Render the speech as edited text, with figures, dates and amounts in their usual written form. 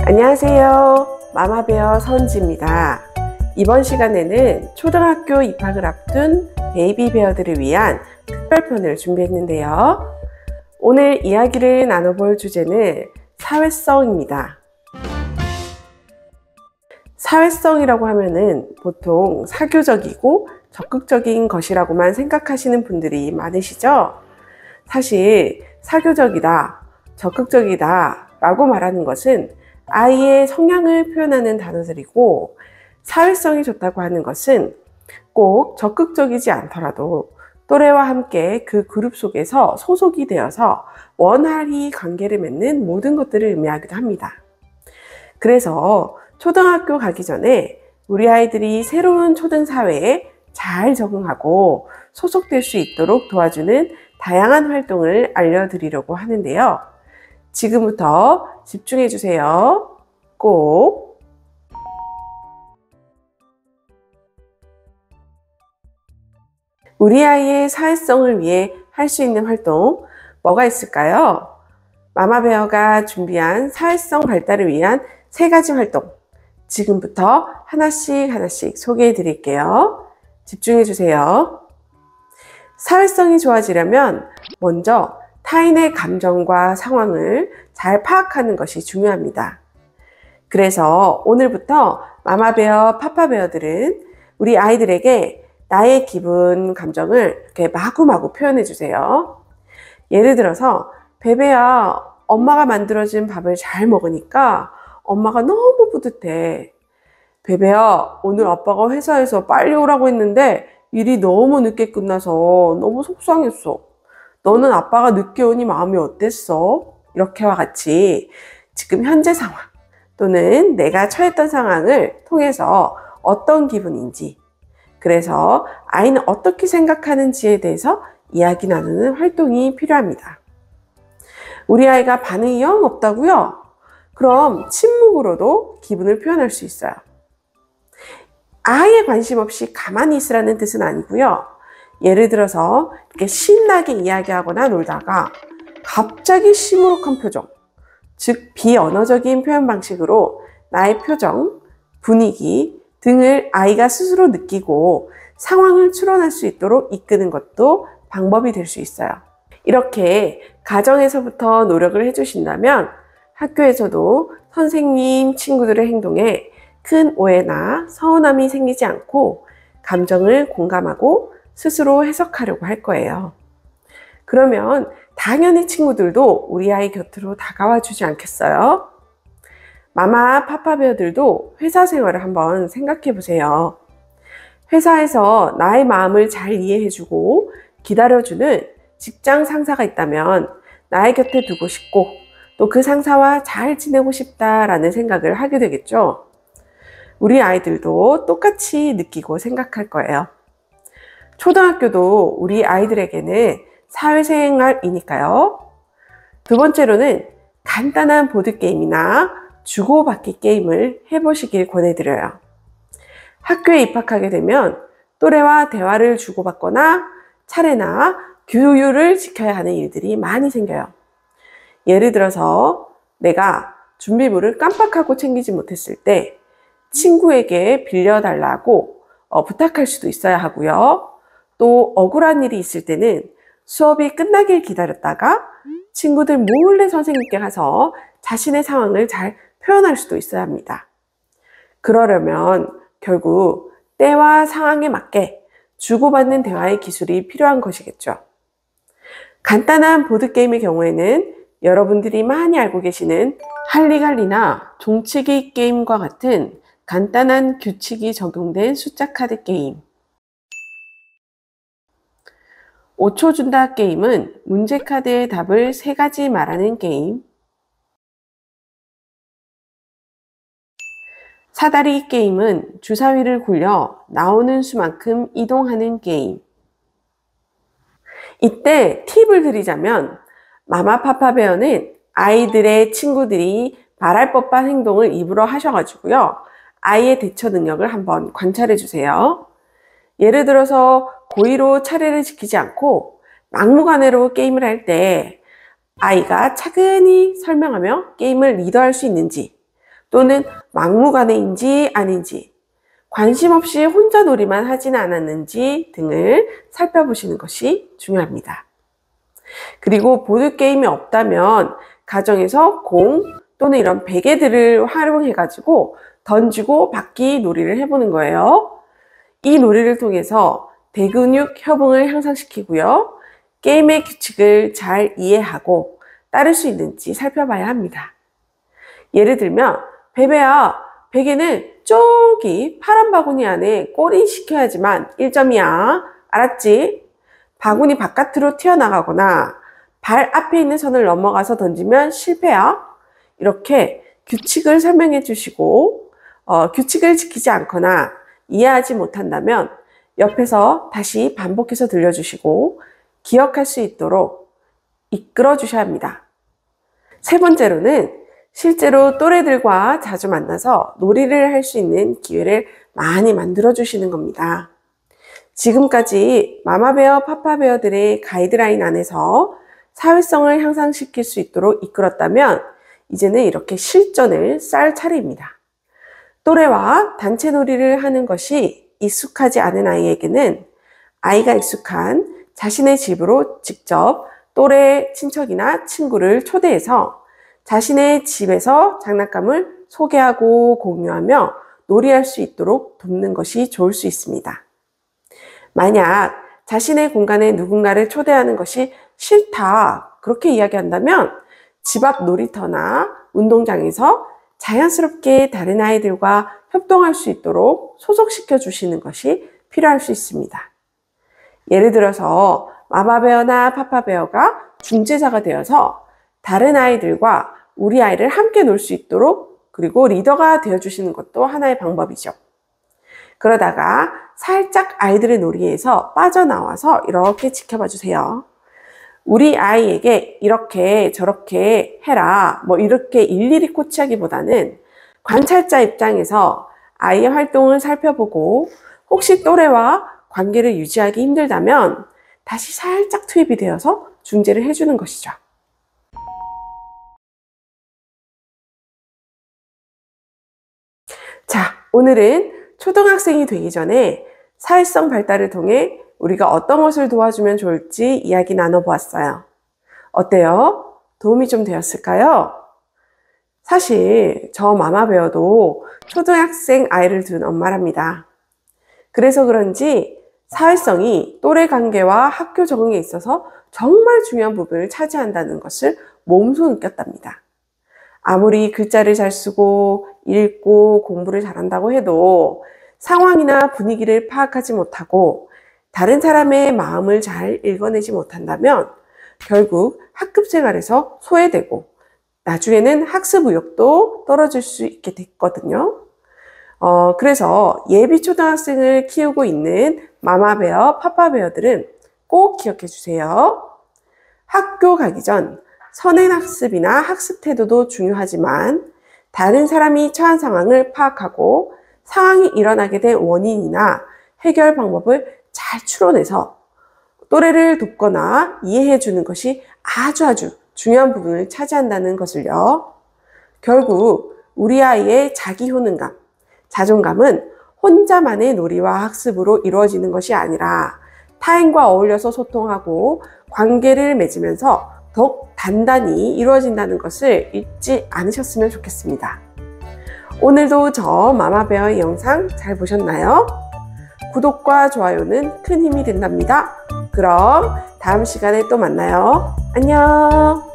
안녕하세요. 마마베어 선지입니다. 이번 시간에는 초등학교 입학을 앞둔 베이비 베어들을 위한 특별편을 준비했는데요. 오늘 이야기를 나눠볼 주제는 사회성입니다. 사회성이라고 하면은 보통 사교적이고 적극적인 것이라고만 생각하시는 분들이 많으시죠? 사실 사교적이다, 적극적이다 라고 말하는 것은 아이의 성향을 표현하는 단어들이고, 사회성이 좋다고 하는 것은 꼭 적극적이지 않더라도 또래와 함께 그 그룹 속에서 소속이 되어서 원활히 관계를 맺는 모든 것들을 의미하기도 합니다. 그래서 초등학교 가기 전에 우리 아이들이 새로운 초등사회에 잘 적응하고 소속될 수 있도록 도와주는 다양한 활동을 알려드리려고 하는데요. 지금부터 집중해 주세요. 꼭. 우리 아이의 사회성을 위해 할 수 있는 활동 뭐가 있을까요? 마마베어가 준비한 사회성 발달을 위한 3가지 활동, 지금부터 하나씩 소개해 드릴게요. 집중해 주세요. 사회성이 좋아지려면 먼저 타인의 감정과 상황을 잘 파악하는 것이 중요합니다. 그래서 오늘부터 마마베어, 파파베어들은 우리 아이들에게 나의 기분, 감정을 이렇게 마구마구 표현해 주세요. 예를 들어서, 베베야, 엄마가 만들어준 밥을 잘 먹으니까 엄마가 너무 뿌듯해. 베베야, 오늘 아빠가 회사에서 빨리 오라고 했는데 일이 너무 늦게 끝나서 너무 속상했어. 너는 아빠가 늦게 오니 마음이 어땠어? 이렇게와 같이 지금 현재 상황 또는 내가 처했던 상황을 통해서 어떤 기분인지, 그래서 아이는 어떻게 생각하는지에 대해서 이야기 나누는 활동이 필요합니다. 우리 아이가 반응이 영 없다고요? 그럼 침묵으로도 기분을 표현할 수 있어요. 아예 관심 없이 가만히 있으라는 뜻은 아니고요. 예를 들어서 이렇게 신나게 이야기하거나 놀다가 갑자기 시무룩한 표정, 즉 비언어적인 표현 방식으로 나의 표정, 분위기 등을 아이가 스스로 느끼고 상황을 추론할 수 있도록 이끄는 것도 방법이 될 수 있어요. 이렇게 가정에서부터 노력을 해주신다면 학교에서도 선생님, 친구들의 행동에 큰 오해나 서운함이 생기지 않고 감정을 공감하고 스스로 해석하려고 할 거예요. 그러면 당연히 친구들도 우리 아이 곁으로 다가와 주지 않겠어요? 마마, 파파베어들도 회사 생활을 한번 생각해 보세요. 회사에서 나의 마음을 잘 이해해주고 기다려주는 직장 상사가 있다면 나의 곁에 두고 싶고 또 그 상사와 잘 지내고 싶다라는 생각을 하게 되겠죠? 우리 아이들도 똑같이 느끼고 생각할 거예요. 초등학교도 우리 아이들에게는 사회생활이니까요. 2번째로는 간단한 보드게임이나 주고받기 게임을 해보시길 권해드려요. 학교에 입학하게 되면 또래와 대화를 주고받거나 차례나 규율을 지켜야 하는 일들이 많이 생겨요. 예를 들어서 내가 준비물을 깜빡하고 챙기지 못했을 때 친구에게 빌려달라고 부탁할 수도 있어야 하고요. 또 억울한 일이 있을 때는 수업이 끝나길 기다렸다가 친구들 몰래 선생님께 가서 자신의 상황을 잘 표현할 수도 있어야 합니다. 그러려면 결국 때와 상황에 맞게 주고받는 대화의 기술이 필요한 것이겠죠. 간단한 보드게임의 경우에는 여러분들이 많이 알고 계시는 할리갈리나 종치기 게임과 같은 간단한 규칙이 적용된 숫자 카드 게임, 5초 준다 게임은 문제 카드의 답을 3가지 말하는 게임, 사다리 게임은 주사위를 굴려 나오는 수만큼 이동하는 게임. 이때 팁을 드리자면 마마파파베어는 아이들의 친구들이 바랄 법한 행동을 입으로 하셔가지고요. 아이의 대처 능력을 한번 관찰해 주세요. 예를 들어서 고의로 차례를 지키지 않고 막무가내로 게임을 할 때 아이가 차근히 설명하며 게임을 리더할 수 있는지, 또는 막무가내인지 아닌지, 관심 없이 혼자 놀이만 하지는 않았는지 등을 살펴보시는 것이 중요합니다. 그리고 보드게임이 없다면 가정에서 공 또는 이런 베개들을 활용해가지고 던지고 받기 놀이를 해보는 거예요. 이 놀이를 통해서 대근육 협응을 향상시키고요. 게임의 규칙을 잘 이해하고 따를 수 있는지 살펴봐야 합니다. 예를 들면 베베야, 베개는 저기 파란 바구니 안에 꼬리 식혀야지만 1점이야. 알았지? 바구니 바깥으로 튀어나가거나 발 앞에 있는 선을 넘어가서 던지면 실패야. 이렇게 규칙을 설명해 주시고 규칙을 지키지 않거나 이해하지 못한다면 옆에서 다시 반복해서 들려주시고 기억할 수 있도록 이끌어 주셔야 합니다. 세 번째로는 실제로 또래들과 자주 만나서 놀이를 할 수 있는 기회를 많이 만들어 주시는 겁니다. 지금까지 마마베어, 파파베어들의 가이드라인 안에서 사회성을 향상시킬 수 있도록 이끌었다면 이제는 이렇게 실전을 쌓을 차례입니다. 또래와 단체 놀이를 하는 것이 익숙하지 않은 아이에게는 아이가 익숙한 자신의 집으로 직접 또래 친척이나 친구를 초대해서 자신의 집에서 장난감을 소개하고 공유하며 놀이할 수 있도록 돕는 것이 좋을 수 있습니다. 만약 자신의 공간에 누군가를 초대하는 것이 싫다 그렇게 이야기한다면 집 앞 놀이터나 운동장에서 자연스럽게 다른 아이들과 협동할 수 있도록 소속시켜 주시는 것이 필요할 수 있습니다. 예를 들어서 마마베어나 파파베어가 중재자가 되어서 다른 아이들과 우리 아이를 함께 놀 수 있도록 그리고 리더가 되어주시는 것도 하나의 방법이죠. 그러다가 살짝 아이들의 놀이에서 빠져나와서 이렇게 지켜봐 주세요. 우리 아이에게 이렇게 저렇게 해라 이렇게 일일이 코치하기보다는 관찰자 입장에서 아이의 활동을 살펴보고 혹시 또래와 관계를 유지하기 힘들다면 다시 살짝 투입이 되어서 중재를 해주는 것이죠. 자, 오늘은 초등학생이 되기 전에 사회성 발달을 통해 우리가 어떤 것을 도와주면 좋을지 이야기 나눠보았어요. 어때요? 도움이 좀 되었을까요? 사실 저 마마베어도 초등학생 아이를 둔 엄마랍니다. 그래서 그런지 사회성이 또래 관계와 학교 적응에 있어서 정말 중요한 부분을 차지한다는 것을 몸소 느꼈답니다. 아무리 글자를 잘 쓰고 읽고 공부를 잘한다고 해도 상황이나 분위기를 파악하지 못하고 다른 사람의 마음을 잘 읽어내지 못한다면 결국 학급 생활에서 소외되고 나중에는 학습 의욕도 떨어질 수 있게 됐거든요. 그래서 예비 초등학생을 키우고 있는 마마베어, 파파베어들은 꼭 기억해 주세요. 학교 가기 전 선행학습이나 학습 태도도 중요하지만 다른 사람이 처한 상황을 파악하고 상황이 일어나게 된 원인이나 해결 방법을 잘 추론해서 또래를 돕거나 이해해 주는 것이 아주 중요한 부분을 차지한다는 것을요. 결국 우리 아이의 자기 효능감, 자존감은 혼자만의 놀이와 학습으로 이루어지는 것이 아니라 타인과 어울려서 소통하고 관계를 맺으면서 더욱 단단히 이루어진다는 것을 잊지 않으셨으면 좋겠습니다. 오늘도 저 마마베어의 영상 잘 보셨나요? 구독과 좋아요는 큰 힘이 된답니다. 그럼 다음 시간에 또 만나요. 안녕!